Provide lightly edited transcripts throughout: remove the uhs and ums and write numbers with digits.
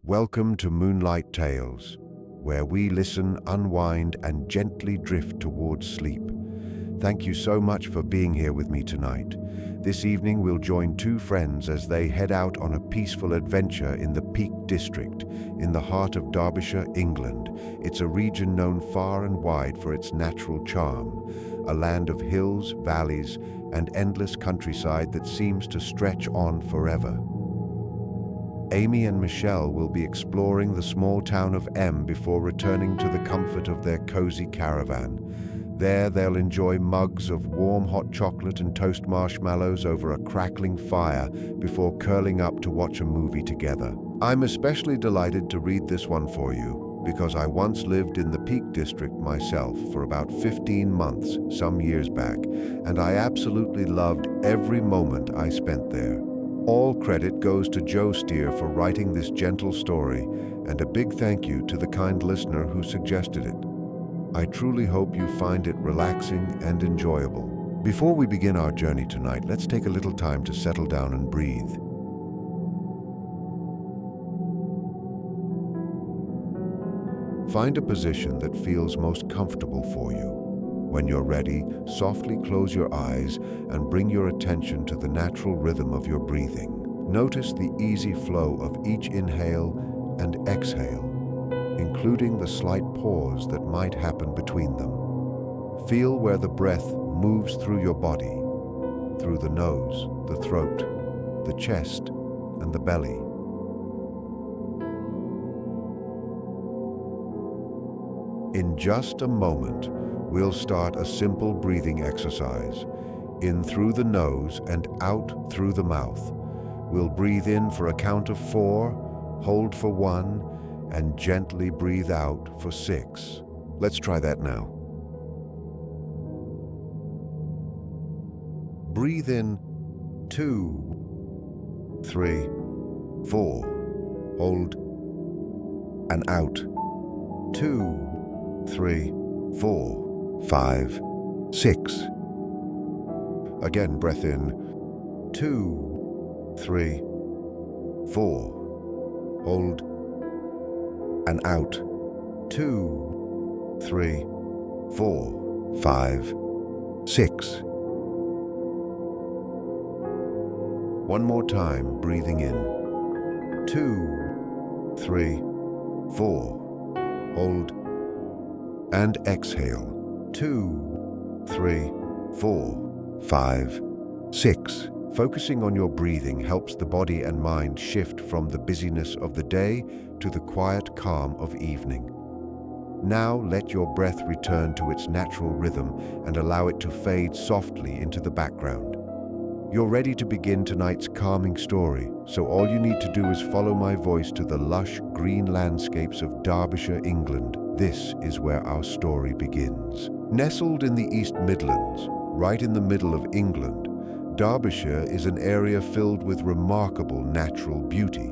Welcome to Moonlight Tales, where we listen, unwind, and gently drift towards sleep. Thank you so much for being here with me tonight. This evening we'll join two friends as they head out on a peaceful adventure in the Peak District, in the heart of Derbyshire, England. It's a region known far and wide for its natural charm, a land of hills, valleys, and endless countryside that seems to stretch on forever. Amy and Michelle will be exploring the small town of M before returning to the comfort of their cozy caravan. There they'll enjoy mugs of warm hot chocolate and toast marshmallows over a crackling fire before curling up to watch a movie together. I'm especially delighted to read this one for you because I once lived in the Peak District myself for about 15 months some years back, and I absolutely loved every moment I spent there. All credit goes to Joe Steer for writing this gentle story, and a big thank you to the kind listener who suggested it. I truly hope you find it relaxing and enjoyable. Before we begin our journey tonight, let's take a little time to settle down and breathe. Find a position that feels most comfortable for you. When you're ready, softly close your eyes and bring your attention to the natural rhythm of your breathing. Notice the easy flow of each inhale and exhale, including the slight pause that might happen between them. Feel where the breath moves through your body, through the nose, the throat, the chest, and the belly. In just a moment, we'll start a simple breathing exercise. In through the nose and out through the mouth. We'll breathe in for a count of 4, hold for 1, and gently breathe out for 6. Let's try that now. Breathe in 2, 3, 4. Hold and out 2, 3, 4, 5, 6. Again, breath in 2, 3, 4. Hold and out 2, 3, 4, 5, 6. One more time, breathing in 2, 3, 4. Hold and exhale 2, 3, 4, 5, 6. Focusing on your breathing helps the body and mind shift from the busyness of the day to the quiet calm of evening. Now let your breath return to its natural rhythm and allow it to fade softly into the background. You're ready to begin tonight's calming story, so all you need to do is follow my voice to the lush green landscapes of Derbyshire, England. This is where our story begins. Nestled in the East Midlands, right in the middle of England, Derbyshire is an area filled with remarkable natural beauty.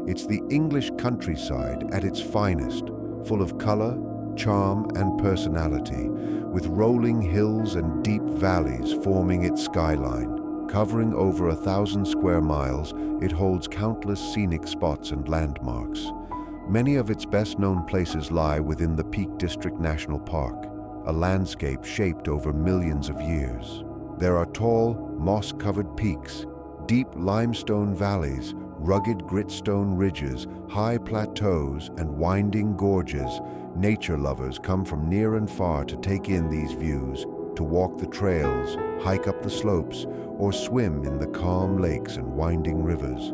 It's the English countryside at its finest, full of colour, charm, and personality, with rolling hills and deep valleys forming its skyline. Covering over 1,000 square miles, it holds countless scenic spots and landmarks. Many of its best-known places lie within the Peak District National Park, a landscape shaped over millions of years. There are tall, moss-covered peaks, deep limestone valleys, rugged gritstone ridges, high plateaus, and winding gorges. Nature lovers come from near and far to take in these views, to walk the trails, hike up the slopes, or swim in the calm lakes and winding rivers.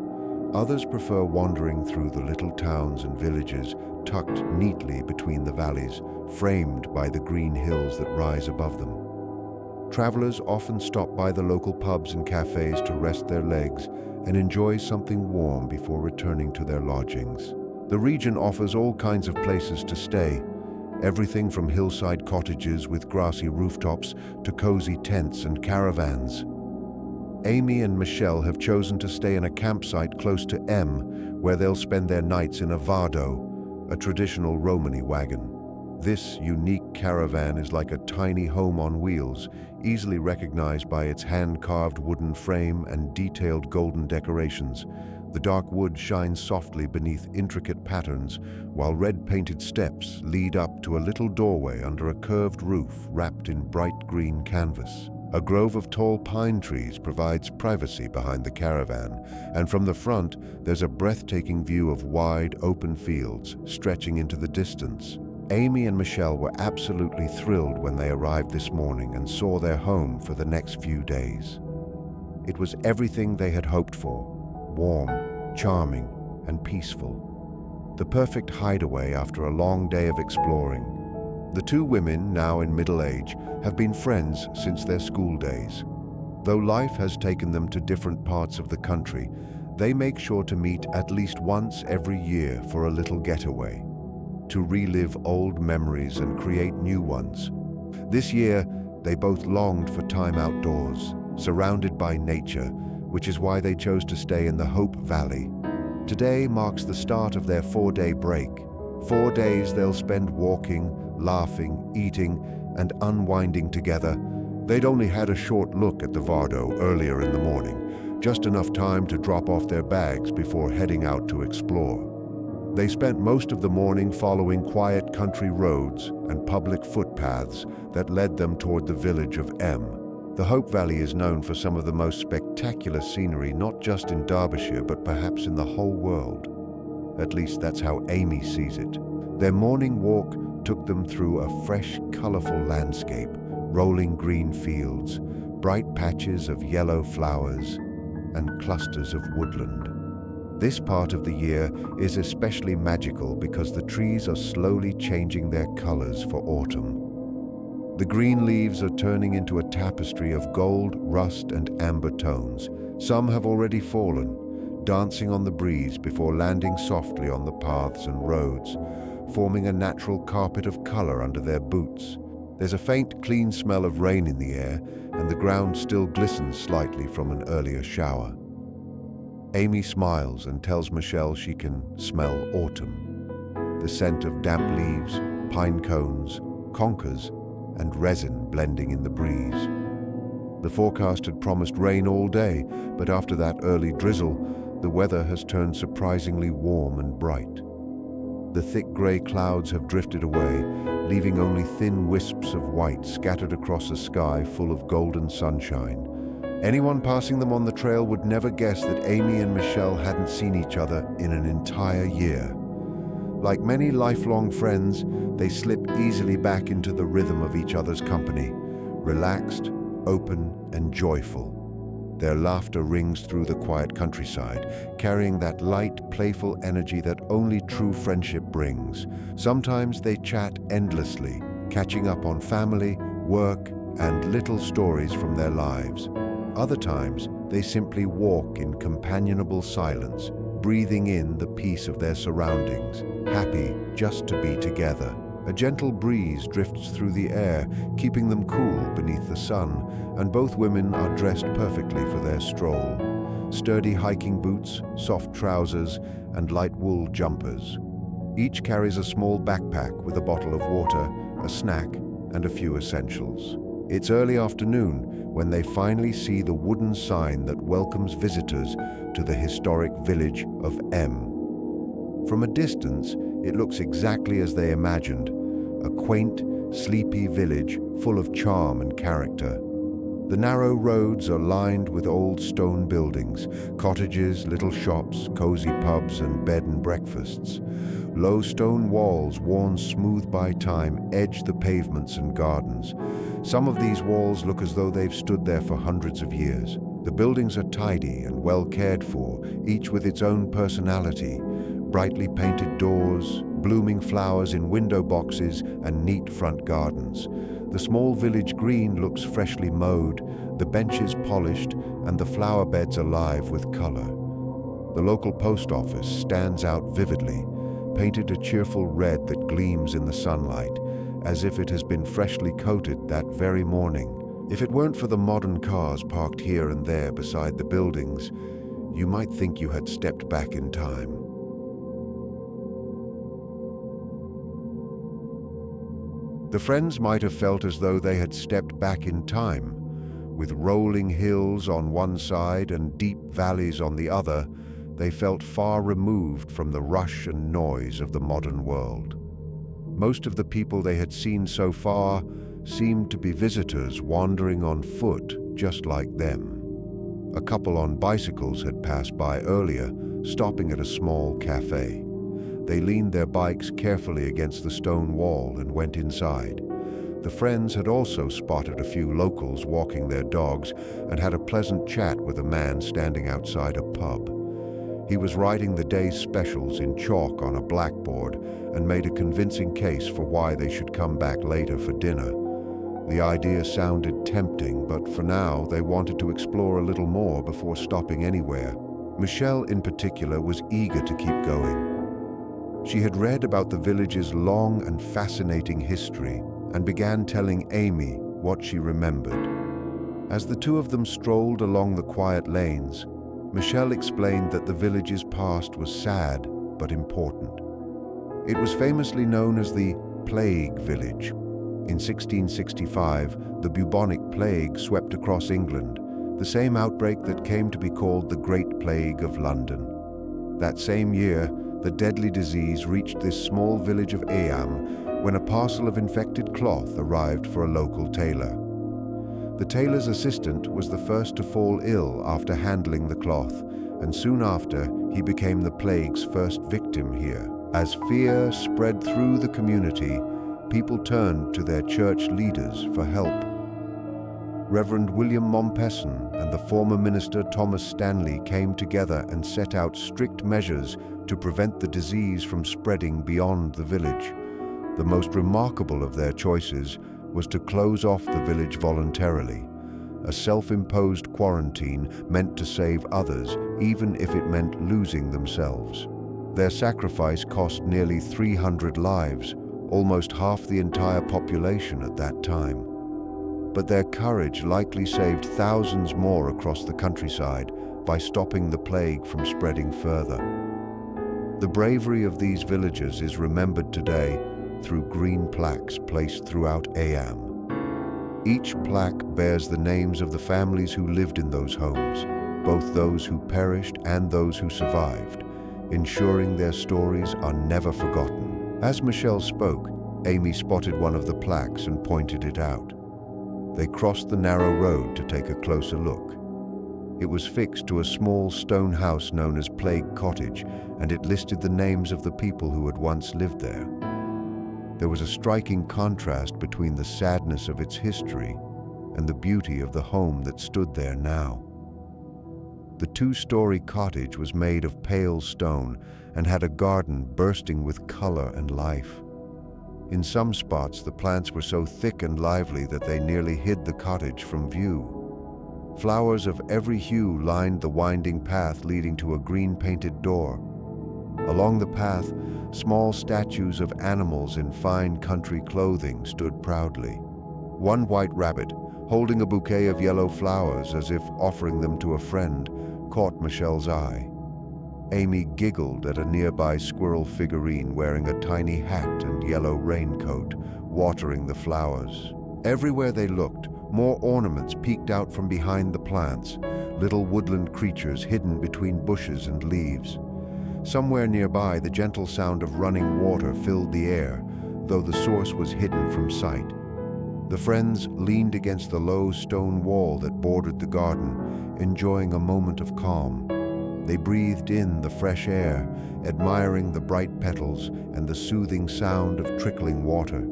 Others prefer wandering through the little towns and villages tucked neatly between the valleys, framed by the green hills that rise above them. Travelers often stop by the local pubs and cafes to rest their legs and enjoy something warm before returning to their lodgings. The region offers all kinds of places to stay, everything from hillside cottages with grassy rooftops to cozy tents and caravans. Amy and Michelle have chosen to stay in a campsite close to M, where they'll spend their nights in a Vado, a traditional Romany wagon. This unique caravan is like a tiny home on wheels, easily recognized by its hand-carved wooden frame and detailed golden decorations. The dark wood shines softly beneath intricate patterns, while red-painted steps lead up to a little doorway under a curved roof wrapped in bright green canvas. A grove of tall pine trees provides privacy behind the caravan, and from the front, there's a breathtaking view of wide, open fields stretching into the distance. Amy and Michelle were absolutely thrilled when they arrived this morning and saw their home for the next few days. It was everything they had hoped for: warm, charming, and peaceful. The perfect hideaway after a long day of exploring. The two women, now in middle age, have been friends since their school days. Though life has taken them to different parts of the country, they make sure to meet at least once every year for a little getaway, to relive old memories and create new ones. This year, they both longed for time outdoors, surrounded by nature, which is why they chose to stay in the Hope Valley. Today marks the start of their 4-day break. 4 days they'll spend walking, laughing, eating, and unwinding together. They'd only had a short look at the Vardo earlier in the morning, just enough time to drop off their bags before heading out to explore. They spent most of the morning following quiet country roads and public footpaths that led them toward the village of M. The Hope Valley is known for some of the most spectacular scenery, not just in Derbyshire, but perhaps in the whole world. At least that's how Amy sees it. Their morning walk took them through a fresh, colorful landscape, rolling green fields, bright patches of yellow flowers, and clusters of woodland. This part of the year is especially magical because the trees are slowly changing their colors for autumn. The green leaves are turning into a tapestry of gold, rust, and amber tones. Some have already fallen, dancing on the breeze before landing softly on the paths and roads, forming a natural carpet of color under their boots. There's a faint, clean smell of rain in the air, and the ground still glistens slightly from an earlier shower. Amy smiles and tells Michelle she can smell autumn. The scent of damp leaves, pine cones, conkers, and resin blending in the breeze. The forecast had promised rain all day, but after that early drizzle, the weather has turned surprisingly warm and bright. The thick gray clouds have drifted away, leaving only thin wisps of white scattered across a sky full of golden sunshine. Anyone passing them on the trail would never guess that Amy and Michelle hadn't seen each other in an entire year. Like many lifelong friends, they slip easily back into the rhythm of each other's company, relaxed, open, and joyful. Their laughter rings through the quiet countryside, carrying that light, playful energy that only true friendship brings. Sometimes they chat endlessly, catching up on family, work, and little stories from their lives. Other times, they simply walk in companionable silence, breathing in the peace of their surroundings, happy just to be together. A gentle breeze drifts through the air, keeping them cool beneath the sun, and both women are dressed perfectly for their stroll. Sturdy hiking boots, soft trousers, and light wool jumpers. Each carries a small backpack with a bottle of water, a snack, and a few essentials. It's early afternoon when they finally see the wooden sign that welcomes visitors to the historic village of M. From a distance, it looks exactly as they imagined, a quaint, sleepy village full of charm and character. The narrow roads are lined with old stone buildings, cottages, little shops, cozy pubs, and bed and breakfasts. Low stone walls, worn smooth by time, edge the pavements and gardens. Some of these walls look as though they've stood there for hundreds of years. The buildings are tidy and well cared for, each with its own personality. Brightly painted doors, blooming flowers in window boxes, and neat front gardens. The small village green looks freshly mowed, the benches polished, and the flower beds alive with color. The local post office stands out vividly, painted a cheerful red that gleams in the sunlight, as if it has been freshly coated that very morning. If it weren't for the modern cars parked here and there beside the buildings, you might think you had stepped back in time. The friends might have felt as though they had stepped back in time, with rolling hills on one side and deep valleys on the other. they felt far removed from the rush and noise of the modern world. Most of the people they had seen so far seemed to be visitors wandering on foot, just like them. A couple on bicycles had passed by earlier, stopping at a small cafe. They leaned their bikes carefully against the stone wall and went inside. The friends had also spotted a few locals walking their dogs and had a pleasant chat with a man standing outside a pub. He was writing the day's specials in chalk on a blackboard and made a convincing case for why they should come back later for dinner. The idea sounded tempting, but for now they wanted to explore a little more before stopping anywhere. Michelle, in particular, was eager to keep going. She had read about the village's long and fascinating history and began telling Amy what she remembered. As the two of them strolled along the quiet lanes, Michelle explained that the village's past was sad but important. It was famously known as the Plague Village. In 1665, the bubonic plague swept across England, the same outbreak that came to be called the Great Plague of London. That same year, the deadly disease reached this small village of Eyam when a parcel of infected cloth arrived for a local tailor. The tailor's assistant was the first to fall ill after handling the cloth, and soon after he became the plague's first victim here. As fear spread through the community, people turned to their church leaders for help. Reverend William Mompesson and the former minister Thomas Stanley came together and set out strict measures to prevent the disease from spreading beyond the village. The most remarkable of their choices was to close off the village voluntarily, a self-imposed quarantine meant to save others, even if it meant losing themselves. Their sacrifice cost nearly 300 lives, almost half the entire population at that time. But their courage likely saved thousands more across the countryside by stopping the plague from spreading further. The bravery of these villagers is remembered today through green plaques placed throughout Eyam. Each plaque bears the names of the families who lived in those homes, both those who perished and those who survived, ensuring their stories are never forgotten. As Michelle spoke, Amy spotted one of the plaques and pointed it out. They crossed the narrow road to take a closer look. It was fixed to a small stone house known as Plague Cottage, and it listed the names of the people who had once lived there. There was a striking contrast between the sadness of its history and the beauty of the home that stood there now. The two-story cottage was made of pale stone and had a garden bursting with color and life. In some spots, the plants were so thick and lively that they nearly hid the cottage from view. Flowers of every hue lined the winding path leading to a green-painted door. Along the path, small statues of animals in fine country clothing stood proudly. One white rabbit, holding a bouquet of yellow flowers as if offering them to a friend, caught Michelle's eye. Amy giggled at a nearby squirrel figurine wearing a tiny hat and yellow raincoat, watering the flowers. Everywhere they looked, more ornaments peeked out from behind the plants, little woodland creatures hidden between bushes and leaves. Somewhere nearby, the gentle sound of running water filled the air, though the source was hidden from sight. The friends leaned against the low stone wall that bordered the garden, enjoying a moment of calm. They breathed in the fresh air, admiring the bright petals and the soothing sound of trickling water.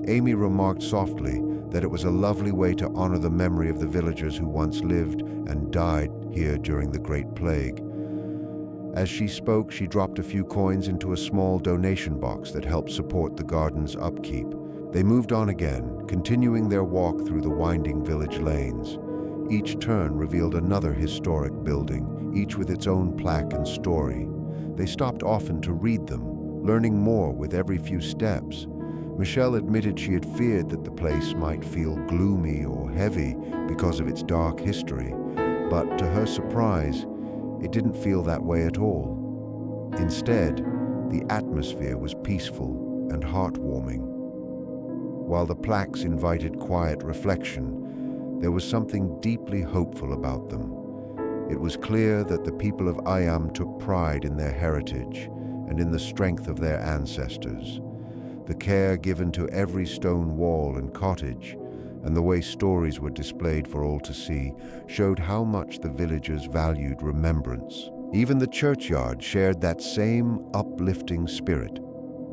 Amy remarked softly that it was a lovely way to honor the memory of the villagers who once lived and died here during the Great Plague. As she spoke, she dropped a few coins into a small donation box that helped support the garden's upkeep. They moved on again, continuing their walk through the winding village lanes. Each turn revealed another historic building, each with its own plaque and story. They stopped often to read them, learning more with every few steps. Michelle admitted she had feared that the place might feel gloomy or heavy because of its dark history, but to her surprise, it didn't feel that way at all. Instead, the atmosphere was peaceful and heartwarming. While the plaques invited quiet reflection, there was something deeply hopeful about them. It was clear that the people of Ayam took pride in their heritage and in the strength of their ancestors. The care given to every stone wall and cottage, and the way stories were displayed for all to see, showed how much the villagers valued remembrance. Even the churchyard shared that same uplifting spirit.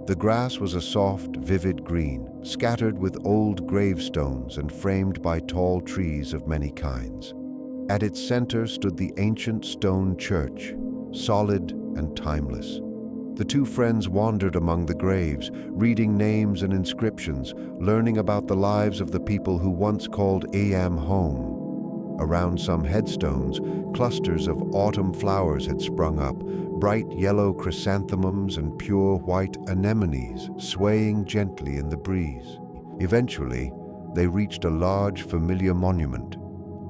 The grass was a soft, vivid green, scattered with old gravestones and framed by tall trees of many kinds. At its center stood the ancient stone church, solid and timeless. The two friends wandered among the graves, reading names and inscriptions, learning about the lives of the people who once called Ayam home. Around some headstones, clusters of autumn flowers had sprung up, bright yellow chrysanthemums and pure white anemones swaying gently in the breeze. Eventually, they reached a large, familiar monument.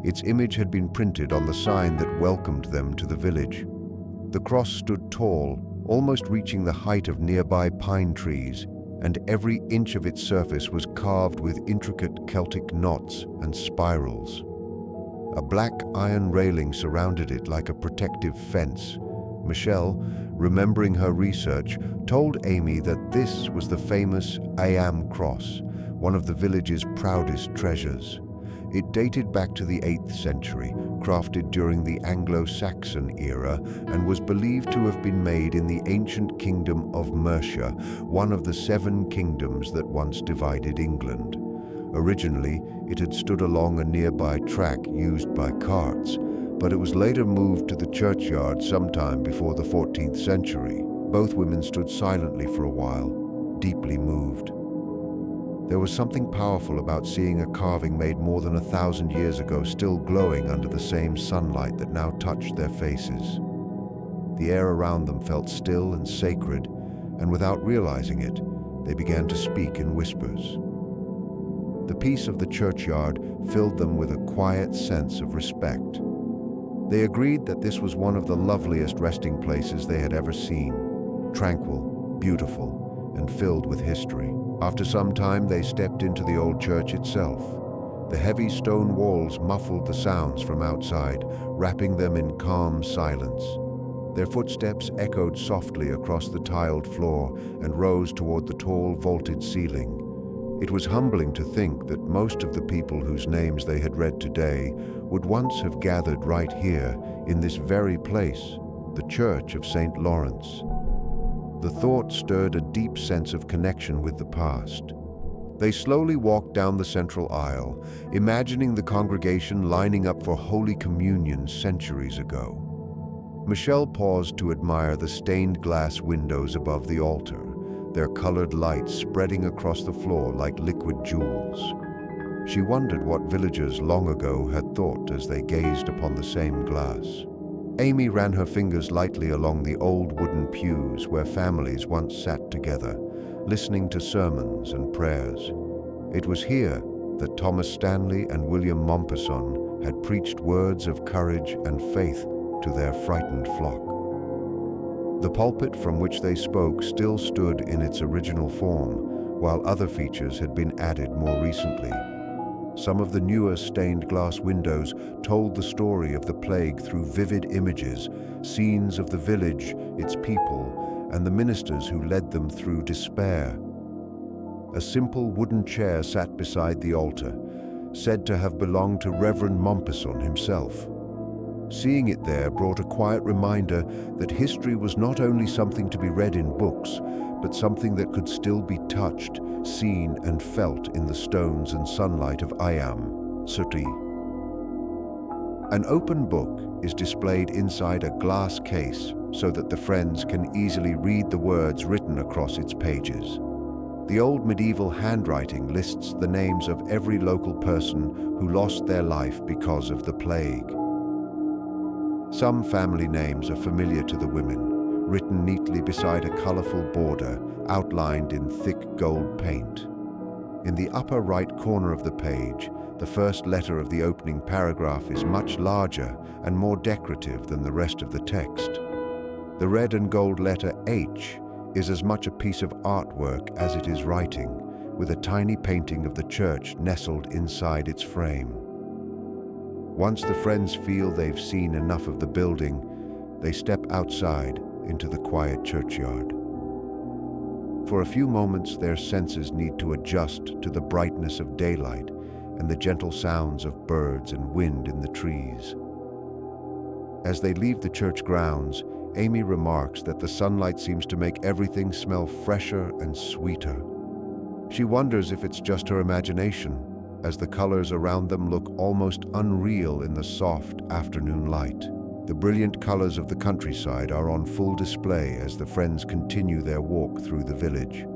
Its image had been printed on the sign that welcomed them to the village. The cross stood tall, almost reaching the height of nearby pine trees, and every inch of its surface was carved with intricate Celtic knots and spirals. A black iron railing surrounded it like a protective fence. Michelle, remembering her research, told Amy that this was the famous Ayam cross, one of the village's proudest treasures. It dated back to the 8th century, crafted during the Anglo-Saxon era, and was believed to have been made in the ancient kingdom of Mercia, one of the 7 kingdoms that once divided England. Originally, it had stood along a nearby track used by carts, but it was later moved to the churchyard sometime before the 14th century. Both women stood silently for a while, deeply moved. There was something powerful about seeing a carving made more than 1,000 years ago still glowing under the same sunlight that now touched their faces. The air around them felt still and sacred, and without realizing it, they began to speak in whispers. The peace of the churchyard filled them with a quiet sense of respect. They agreed that this was one of the loveliest resting places they had ever seen, tranquil, beautiful, and filled with history. After some time, they stepped into the old church itself. The heavy stone walls muffled the sounds from outside, wrapping them in calm silence. Their footsteps echoed softly across the tiled floor and rose toward the tall, vaulted ceiling. It was humbling to think that most of the people whose names they had read today would once have gathered right here, in this very place, the Church of St. Lawrence. The thought stirred a deep sense of connection with the past. They slowly walked down the central aisle, imagining the congregation lining up for Holy Communion centuries ago. Michelle paused to admire the stained glass windows above the altar, their colored lights spreading across the floor like liquid jewels. She wondered what villagers long ago had thought as they gazed upon the same glass. Amy ran her fingers lightly along the old wooden pews where families once sat together, listening to sermons and prayers. It was here that Thomas Stanley and William Mompesson had preached words of courage and faith to their frightened flock. The pulpit from which they spoke still stood in its original form, while other features had been added more recently. Some of the newer stained glass windows told the story of the plague through vivid images, scenes of the village, its people, and the ministers who led them through despair. A simple wooden chair sat beside the altar, said to have belonged to Reverend Mompesson himself. Seeing it there brought a quiet reminder that history was not only something to be read in books, but something that could still be touched, seen, and felt in the stones and sunlight of Ayam, Suti. An open book is displayed inside a glass case so that the friends can easily read the words written across its pages. The old medieval handwriting lists the names of every local person who lost their life because of the plague. Some family names are familiar to the women, written neatly beside a colorful border outlined in thick gold paint. In the upper right corner of the page, the first letter of the opening paragraph is much larger and more decorative than the rest of the text. The red and gold letter H is as much a piece of artwork as it is writing, with a tiny painting of the church nestled inside its frame. Once the friends feel they've seen enough of the building, they step outside into the quiet churchyard. For a few moments, their senses need to adjust to the brightness of daylight and the gentle sounds of birds and wind in the trees. As they leave the church grounds, Amy remarks that the sunlight seems to make everything smell fresher and sweeter. She wonders if it's just her imagination, as the colors around them look almost unreal in the soft afternoon light. The brilliant colors of the countryside are on full display as the friends continue their walk through the village.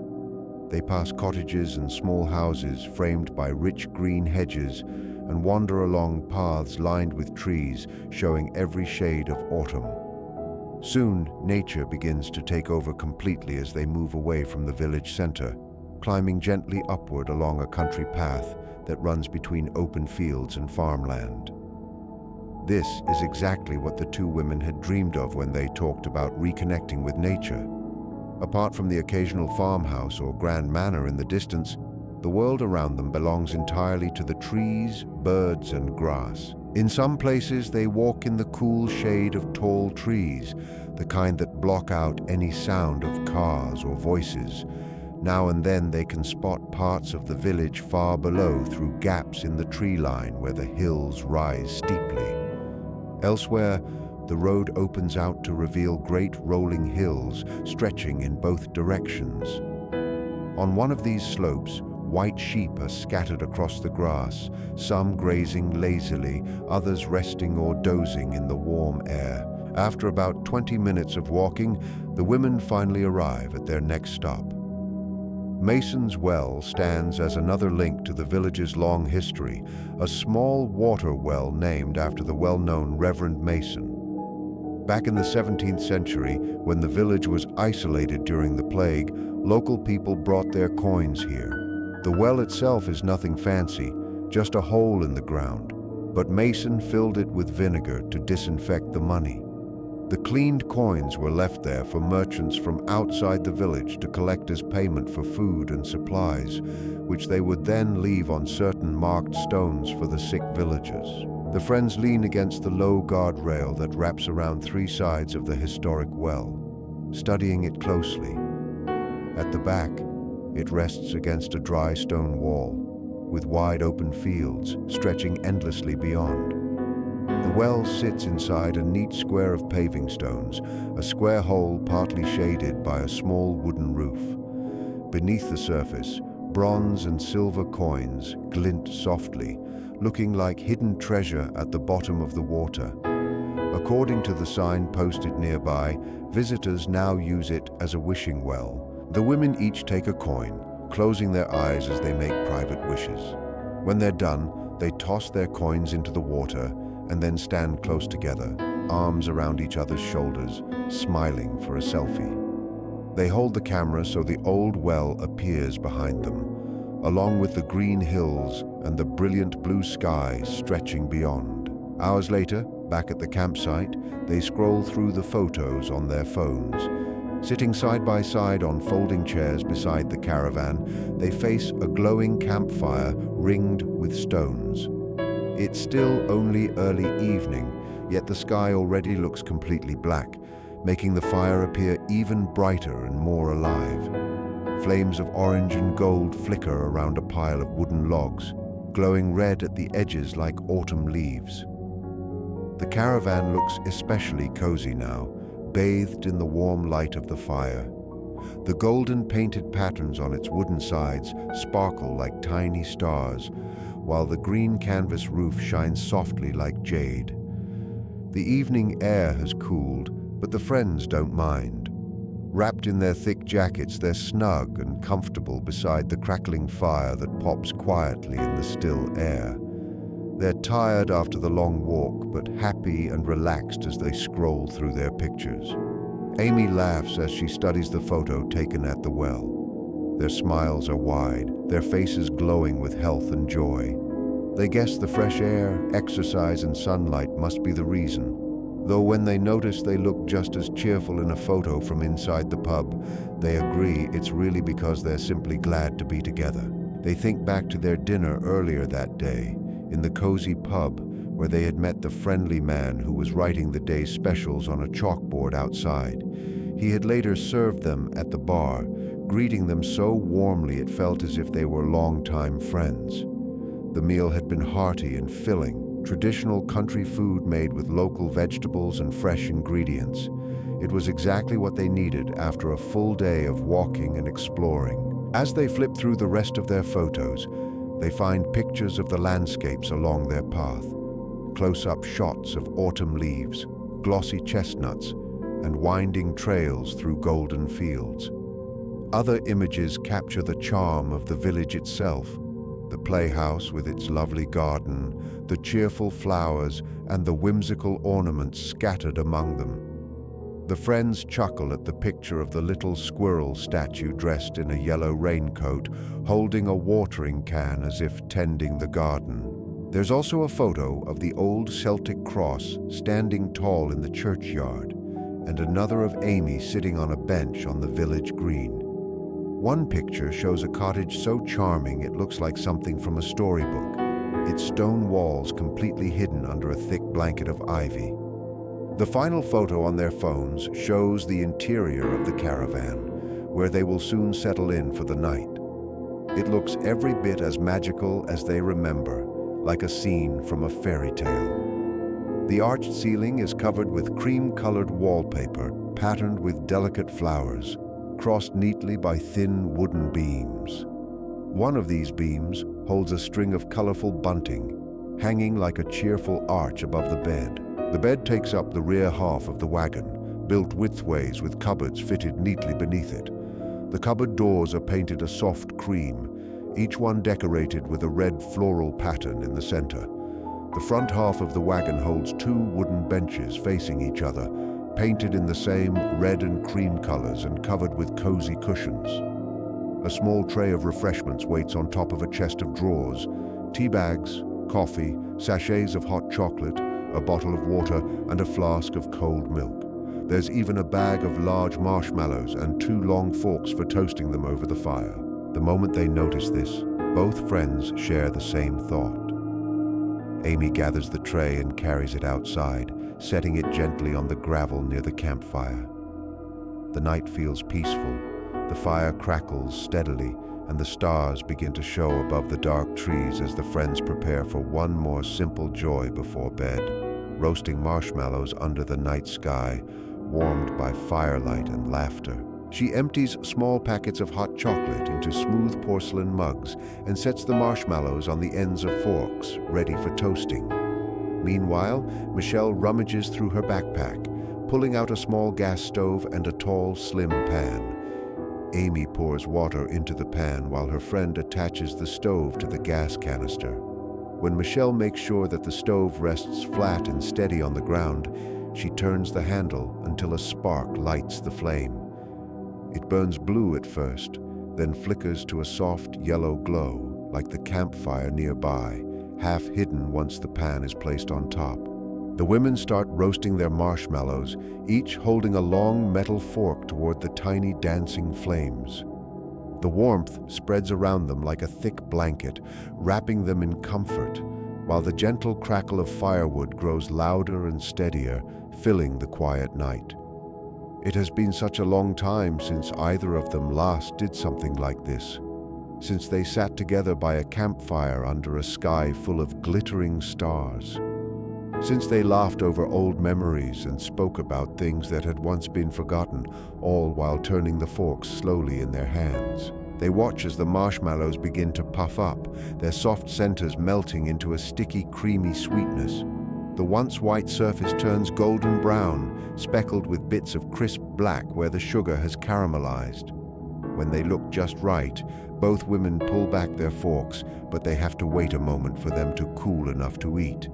They pass cottages and small houses framed by rich green hedges and wander along paths lined with trees showing every shade of autumn. Soon, nature begins to take over completely as they move away from the village center, climbing gently upward along a country path that runs between open fields and farmland. This is exactly what the two women had dreamed of when they talked about reconnecting with nature. Apart from the occasional farmhouse or grand manor in the distance, the world around them belongs entirely to the trees, birds, and grass. In some places, they walk in the cool shade of tall trees, the kind that block out any sound of cars or voices. Now and then they can spot parts of the village far below through gaps in the tree line where the hills rise steeply. Elsewhere, the road opens out to reveal great rolling hills stretching in both directions. On one of these slopes, white sheep are scattered across the grass, some grazing lazily, others resting or dozing in the warm air. After about 20 minutes of walking, the women finally arrive at their next stop. Mason's Well stands as another link to the village's long history, a small water well named after the well-known Reverend Mason. Back in the 17th century, when the village was isolated during the plague, local people brought their coins here. The well itself is nothing fancy, just a hole in the ground, but Mason filled it with vinegar to disinfect the money. The cleaned coins were left there for merchants from outside the village to collect as payment for food and supplies, which they would then leave on certain marked stones for the sick villagers. The friends lean against the low guardrail that wraps around three sides of the historic well, studying it closely. At the back, it rests against a dry stone wall, with wide open fields stretching endlessly beyond. The well sits inside a neat square of paving stones, a square hole partly shaded by a small wooden roof. Beneath the surface, bronze and silver coins glint softly, looking like hidden treasure at the bottom of the water. According to the sign posted nearby, visitors now use it as a wishing well. The women each take a coin, closing their eyes as they make private wishes. When they're done, they toss their coins into the water and then stand close together, arms around each other's shoulders, smiling for a selfie. They hold the camera so the old well appears behind them, along with the green hills and the brilliant blue sky stretching beyond. Hours later, back at the campsite, they scroll through the photos on their phones. Sitting side by side on folding chairs beside the caravan, they face a glowing campfire ringed with stones. It's still only early evening, yet the sky already looks completely black, making the fire appear even brighter and more alive. Flames of orange and gold flicker around a pile of wooden logs, glowing red at the edges like autumn leaves. The caravan looks especially cozy now, bathed in the warm light of the fire. The golden painted patterns on its wooden sides sparkle like tiny stars, while the green canvas roof shines softly like jade. The evening air has cooled, but the friends don't mind. Wrapped in their thick jackets, they're snug and comfortable beside the crackling fire that pops quietly in the still air. They're tired after the long walk, but happy and relaxed as they scroll through their pictures. Amy laughs as she studies the photo taken at the well. Their smiles are wide, their faces glowing with health and joy. They guess the fresh air, exercise, and sunlight must be the reason, though when they notice they look just as cheerful in a photo from inside the pub, they agree it's really because they're simply glad to be together. They think back to their dinner earlier that day, in the cozy pub, where they had met the friendly man who was writing the day's specials on a chalkboard outside. He had later served them at the bar, greeting them so warmly it felt as if they were longtime friends. The meal had been hearty and filling, traditional country food made with local vegetables and fresh ingredients. It was exactly what they needed after a full day of walking and exploring. As they flip through the rest of their photos, they find pictures of the landscapes along their path, close-up shots of autumn leaves, glossy chestnuts, and winding trails through golden fields. Other images capture the charm of the village itself, the playhouse with its lovely garden, the cheerful flowers, and the whimsical ornaments scattered among them. The friends chuckle at the picture of the little squirrel statue dressed in a yellow raincoat, holding a watering can as if tending the garden. There's also a photo of the old Celtic cross standing tall in the churchyard, and another of Amy sitting on a bench on the village green. One picture shows a cottage so charming it looks like something from a storybook, its stone walls completely hidden under a thick blanket of ivy. The final photo on their phones shows the interior of the caravan, where they will soon settle in for the night. It looks every bit as magical as they remember, like a scene from a fairy tale. The arched ceiling is covered with cream-colored wallpaper, patterned with delicate flowers, crossed neatly by thin wooden beams. One of these beams holds a string of colorful bunting, hanging like a cheerful arch above the bed. The bed takes up the rear half of the wagon, built widthways with cupboards fitted neatly beneath it. The cupboard doors are painted a soft cream, each one decorated with a red floral pattern in the center. The front half of the wagon holds two wooden benches facing each other, painted in the same red and cream colors and covered with cozy cushions. A small tray of refreshments waits on top of a chest of drawers: tea bags, coffee, sachets of hot chocolate, a bottle of water, and a flask of cold milk. There's even a bag of large marshmallows and two long forks for toasting them over the fire. The moment they notice this, both friends share the same thought. Amy gathers the tray and carries it outside, setting it gently on the gravel near the campfire. The night feels peaceful. The fire crackles steadily, and the stars begin to show above the dark trees as the friends prepare for one more simple joy before bed: roasting marshmallows under the night sky, warmed by firelight and laughter. She empties small packets of hot chocolate into smooth porcelain mugs and sets the marshmallows on the ends of forks, ready for toasting. Meanwhile, Michelle rummages through her backpack, pulling out a small gas stove and a tall, slim pan. Amy pours water into the pan while her friend attaches the stove to the gas canister. When Michelle makes sure that the stove rests flat and steady on the ground, she turns the handle until a spark lights the flame. It burns blue at first, then flickers to a soft yellow glow, like the campfire nearby, half hidden once the pan is placed on top. The women start roasting their marshmallows, each holding a long metal fork toward the tiny dancing flames. The warmth spreads around them like a thick blanket, wrapping them in comfort, while the gentle crackle of firewood grows louder and steadier, filling the quiet night. It has been such a long time since either of them last did something like this, since they sat together by a campfire under a sky full of glittering stars. Since they laughed over old memories and spoke about things that had once been forgotten, all while turning the forks slowly in their hands. They watch as the marshmallows begin to puff up, their soft centers melting into a sticky, creamy sweetness. The once white surface turns golden brown, speckled with bits of crisp black where the sugar has caramelized. When they look just right, both women pull back their forks, but they have to wait a moment for them to cool enough to eat.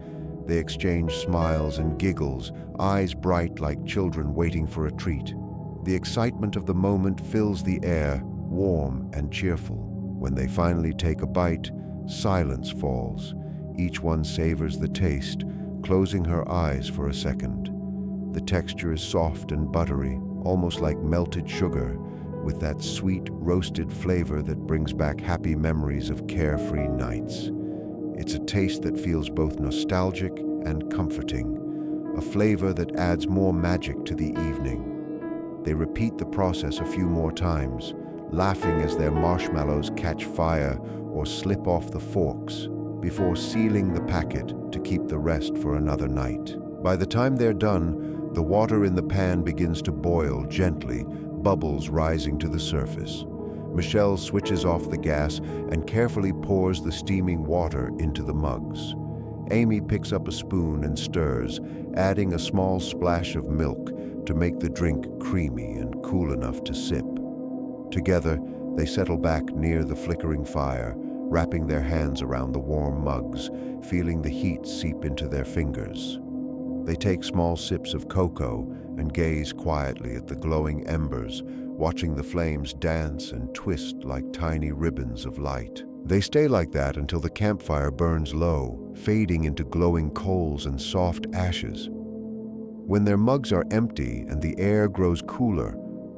They exchange smiles and giggles, eyes bright like children waiting for a treat. The excitement of the moment fills the air, warm and cheerful. When they finally take a bite, silence falls. Each one savors the taste, closing her eyes for a second. The texture is soft and buttery, almost like melted sugar, with that sweet, roasted flavor that brings back happy memories of carefree nights. It's a taste that feels both nostalgic and comforting, a flavor that adds more magic to the evening. They repeat the process a few more times, laughing as their marshmallows catch fire or slip off the forks, before sealing the packet to keep the rest for another night. By the time they're done, the water in the pan begins to boil gently, bubbles rising to the surface. Michelle switches off the gas and carefully pours the steaming water into the mugs. Amy picks up a spoon and stirs, adding a small splash of milk to make the drink creamy and cool enough to sip. Together, they settle back near the flickering fire, wrapping their hands around the warm mugs, feeling the heat seep into their fingers. They take small sips of cocoa and gaze quietly at the glowing embers, watching the flames dance and twist like tiny ribbons of light. They stay like that until the campfire burns low, fading into glowing coals and soft ashes. When their mugs are empty and the air grows cooler,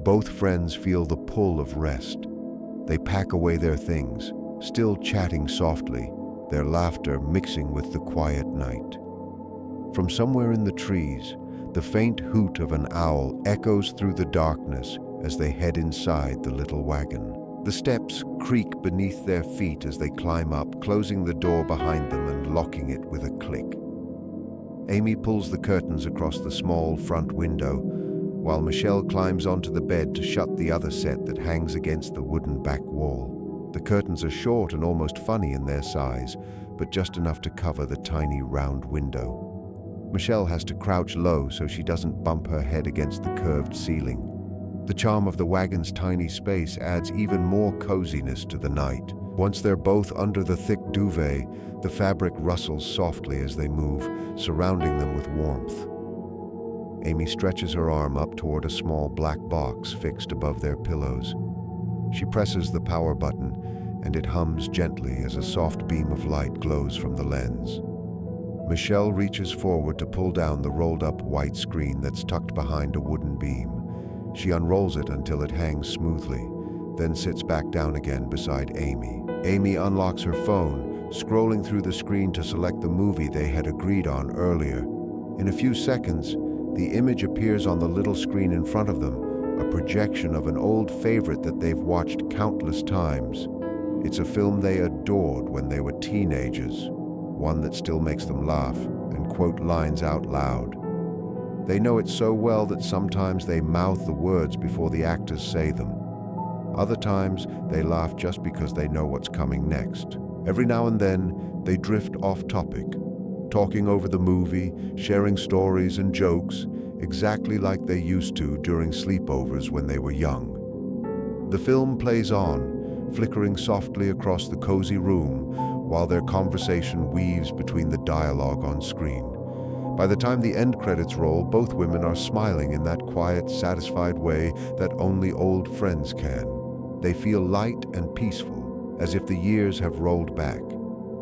both friends feel the pull of rest. They pack away their things, still chatting softly, their laughter mixing with the quiet night. From somewhere in the trees, the faint hoot of an owl echoes through the darkness as they head inside the little wagon. The steps creak beneath their feet as they climb up, closing the door behind them and locking it with a click. Amy pulls the curtains across the small front window, while Michelle climbs onto the bed to shut the other set that hangs against the wooden back wall. The curtains are short and almost funny in their size, but just enough to cover the tiny round window. Michelle has to crouch low so she doesn't bump her head against the curved ceiling. The charm of the wagon's tiny space adds even more coziness to the night. Once they're both under the thick duvet, the fabric rustles softly as they move, surrounding them with warmth. Amy stretches her arm up toward a small black box fixed above their pillows. She presses the power button, and it hums gently as a soft beam of light glows from the lens. Michelle reaches forward to pull down the rolled-up white screen that's tucked behind a wooden beam. She unrolls it until it hangs smoothly, then sits back down again beside Amy. Amy unlocks her phone, scrolling through the screen to select the movie they had agreed on earlier. In a few seconds, the image appears on the little screen in front of them, a projection of an old favorite that they've watched countless times. It's a film they adored when they were teenagers, one that still makes them laugh and quote lines out loud. They know it so well that sometimes they mouth the words before the actors say them. Other times, they laugh just because they know what's coming next. Every now and then, they drift off topic, talking over the movie, sharing stories and jokes, exactly like they used to during sleepovers when they were young. The film plays on, flickering softly across the cozy room, while their conversation weaves between the dialogue on screen. By the time the end credits roll, both women are smiling in that quiet, satisfied way that only old friends can. They feel light and peaceful, as if the years have rolled back.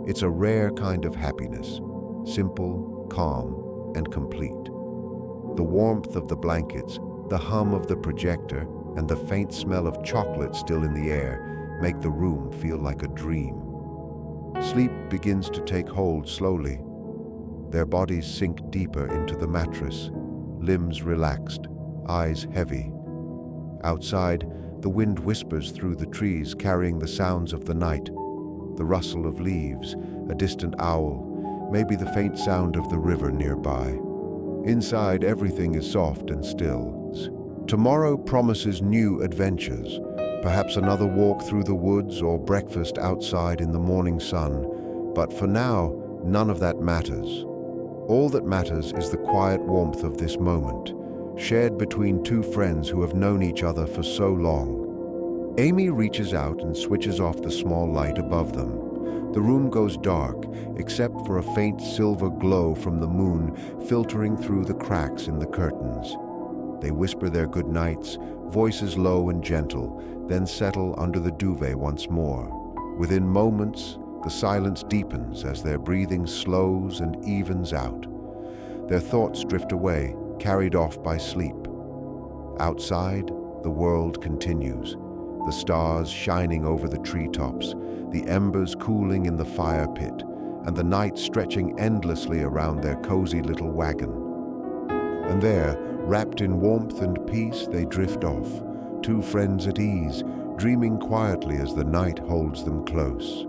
It's a rare kind of happiness, simple, calm, and complete. The warmth of the blankets, the hum of the projector, and the faint smell of chocolate still in the air make the room feel like a dream. Sleep begins to take hold slowly. Their bodies sink deeper into the mattress, limbs relaxed, eyes heavy. Outside, the wind whispers through the trees, carrying the sounds of the night, the rustle of leaves, a distant owl, maybe the faint sound of the river nearby. Inside, everything is soft and still. Tomorrow promises new adventures, perhaps another walk through the woods or breakfast outside in the morning sun, but for now, none of that matters. All that matters is the quiet warmth of this moment, shared between two friends who have known each other for so long. Amy reaches out and switches off the small light above them. The room goes dark, except for a faint silver glow from the moon filtering through the cracks in the curtains. They whisper their good nights, voices low and gentle, then settle under the duvet once more. Within moments, the silence deepens as their breathing slows and evens out. Their thoughts drift away, carried off by sleep. Outside, the world continues, the stars shining over the treetops, the embers cooling in the fire pit, and the night stretching endlessly around their cozy little wagon. And there, wrapped in warmth and peace, they drift off, two friends at ease, dreaming quietly as the night holds them close.